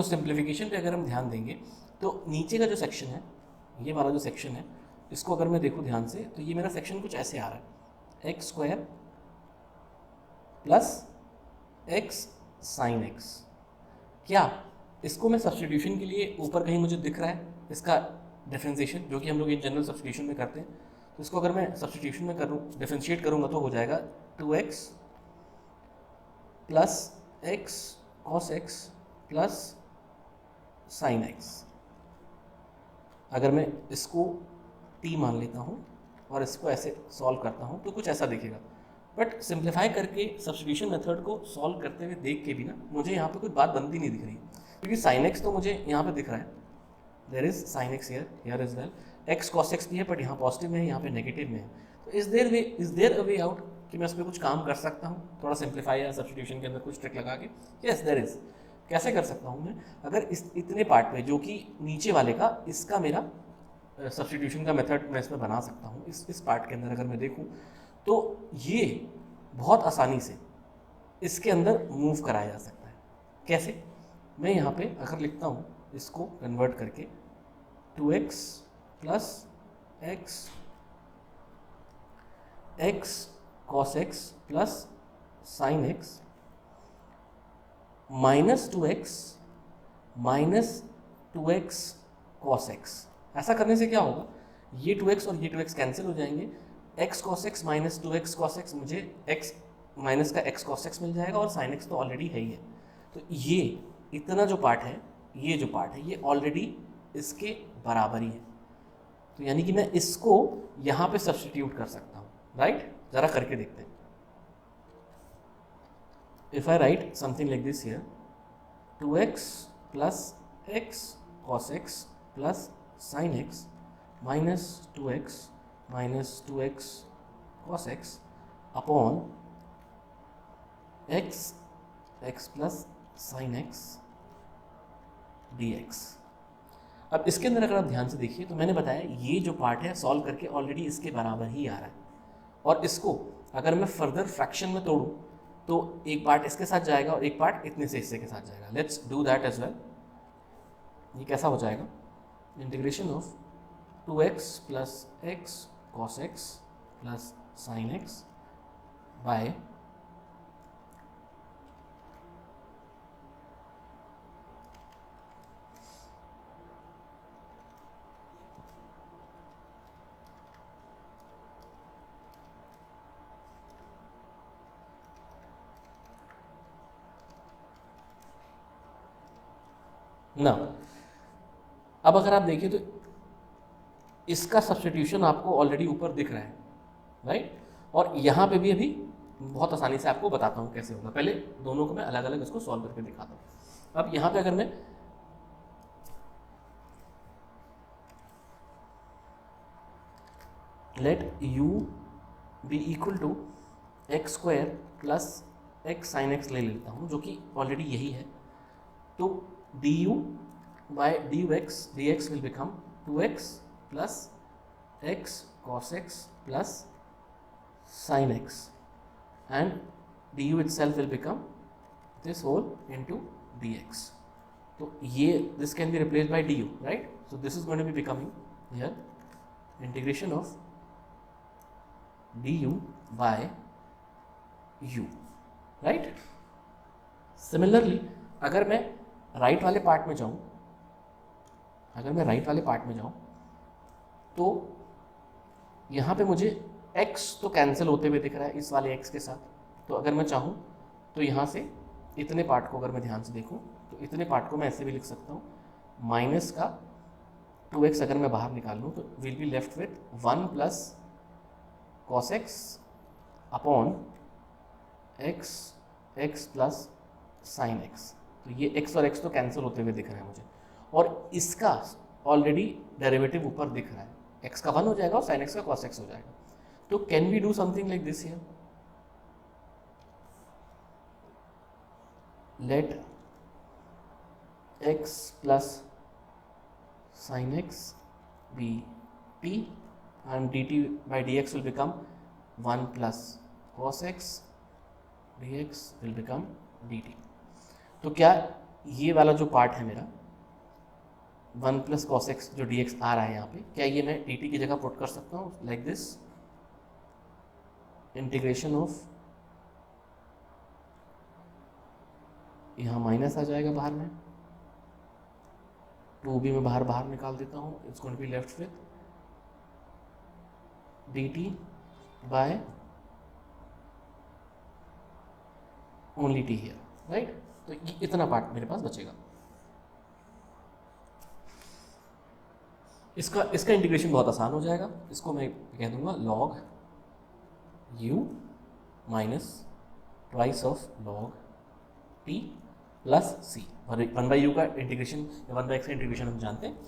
Simplification पे अगर हम ध्यान देंगे तो नीचे का जो सेक्शन है, ये वाला जो सेक्शन है, इसको अगर मैं देखूँ ध्यान से तो ये मेरा सेक्शन कुछ ऐसे आ रहा है, x square plus x sine x. क्या इसको मैं सब्सटीट्यूशन के लिए ऊपर कहीं मुझे दिख रहा है इसका डिफ्रेंशिएशन, जो कि हम लोग इन जनरल सब्सटीट्यूशन में करते हैं। तो इसको अगर मैं सब्सटीट्यूशन में करूँ, डिफ्रेंशिएट करूँगा तो हो जाएगा 2x plus x cos x plus sine x. अगर मैं इसको t मान लेता हूँ और इसको ऐसे सॉल्व करता हूँ तो कुछ ऐसा दिखेगा। बट सिंप्लीफाई करके सब्सटीट्यूशन मेथड को सॉल्व करते हुए देख के भी ना मुझे यहाँ पे कुछ बात बनती नहीं दिख रही, क्योंकि साइन एक्स तो मुझे यहाँ पे दिख रहा है, there is sine x here is well, x cos x भी है बट यहाँ पॉजिटिव में है, यहाँ पे नेगेटिव में है। तो is there a way out कि मैं उस पर कुछ काम कर सकता हूँ, थोड़ा सिंप्लीफाई या सब्सटीट्यूशन के अंदर कुछ ट्रिक लगा के? Yes there is. कैसे कर सकता हूँ मैं? अगर इस इतने पार्ट में जो कि नीचे वाले का, इसका मेरा सब्सटीट्यूशन का मेथड मैं इसमें बना सकता हूँ। इस पार्ट के अंदर अगर मैं देखूँ तो ये बहुत आसानी से इसके अंदर मूव कराया जा सकता है। कैसे? मैं यहाँ पे अगर लिखता हूँ इसको कन्वर्ट करके 2x plus x cos x plus sine x minus 2x cos x. ऐसा करने से क्या होगा, ये 2x और ये 2x कैंसिल हो जाएंगे, x cos x minus 2x cos x, मुझे x माइनस का x कॉस एक्स मिल जाएगा और साइन एक्स तो ऑलरेडी है ही है। तो ये इतना जो पार्ट है, ये जो पार्ट है, ये ऑलरेडी इसके बराबर ही है। तो यानी कि मैं इसको यहाँ पे सब्सटीट्यूट कर सकता हूँ, राइट? जरा करके देखते हैं। If I right something like this here, 2x plus x cos x plus sin x minus 2x cos x upon x plus sin x dx। अब इसके अंदर अगर आप ध्यान से देखिए तो मैंने बताया ये जो पार्ट है सॉल्व करके ऑलरेडी इसके बराबर ही आ रहा है, और इसको अगर मैं फर्दर फ्रैक्शन में तोड़ूं तो एक पार्ट इसके साथ जाएगा और एक पार्ट इतने से हिस्से के साथ जाएगा। Let's do that as well. ये कैसा हो जाएगा, integration of 2x plus x cos x plus sine x by ना। अब अगर आप देखिए तो इसका सब्स्टिट्यूशन आपको ऑलरेडी ऊपर दिख रहा है, राइट? और यहाँ पे भी अभी बहुत आसानी से आपको बताता हूँ कैसे होगा। पहले दोनों को मैं अलग अलग इसको सॉल्व करके दिखाता हूँ। अब यहाँ पे अगर मैं let u be equal to x square plus x sine x ले लेता हूँ, जो कि ऑलरेडी यही है, तो du by dx will become 2x plus x cos x plus sin x, and du itself will become this whole into dx. So ये this can be replaced by du, right? So this is going to be becoming here integration of du by u, right? Similarly अगर मैं right वाले part में जाऊं, तो यहाँ पे मुझे x तो कैंसिल होते हुए दिख रहा है इस वाले x के साथ। तो अगर मैं चाहूँ तो यहाँ से इतने पार्ट को अगर मैं ध्यान से देखूँ तो इतने पार्ट को मैं ऐसे भी लिख सकता हूँ, माइनस का 2x अगर मैं बाहर निकाल लूँ तो will be left with 1 plus cos x upon x plus sine x. तो ये x और x तो कैंसिल होते हुए दिख रहा है मुझे, और इसका ऑलरेडी डेरिवेटिव ऊपर दिख रहा है, x का 1 हो जाएगा और sin x का cos x हो जाएगा। तो can we do something like this here, let x plus sin x be t and dt by dx will become 1 plus cos x dx will become dt। तो क्या ये वाला जो part है मेरा 1 प्लस कॉस एक्स जो D x आ रहा है यहाँ पे, क्या ये मैं डी टी की जगह पुट कर सकता हूँ लाइक दिस, इंटीग्रेशन ऑफ, यहाँ माइनस आ जाएगा बाहर में, 2 भी मैं बाहर निकाल देता हूँ, it's going to be left with d t by only t here, right. तो इतना पार्ट मेरे पास बचेगा। इसका इंटीग्रेशन बहुत आसान हो जाएगा। इसको मैं कह दूंगा log u minus twice of log t plus c। 1/u का इंटीग्रेशन या 1/x का इंटीग्रेशन हम जानते हैं।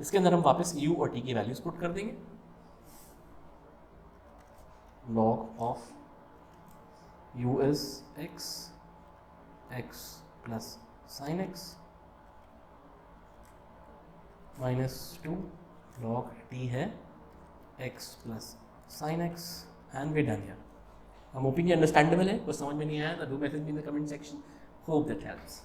इसके अंदर हम वापस u और t की वैल्यूज पुट कर देंगे। log of u is x, x plus sine x minus 2 log t है x plus sine x and we done here. I'm hoping you understandable है। कुछ समझ में नहीं आया तो do message me in the comment section. Hope that helps.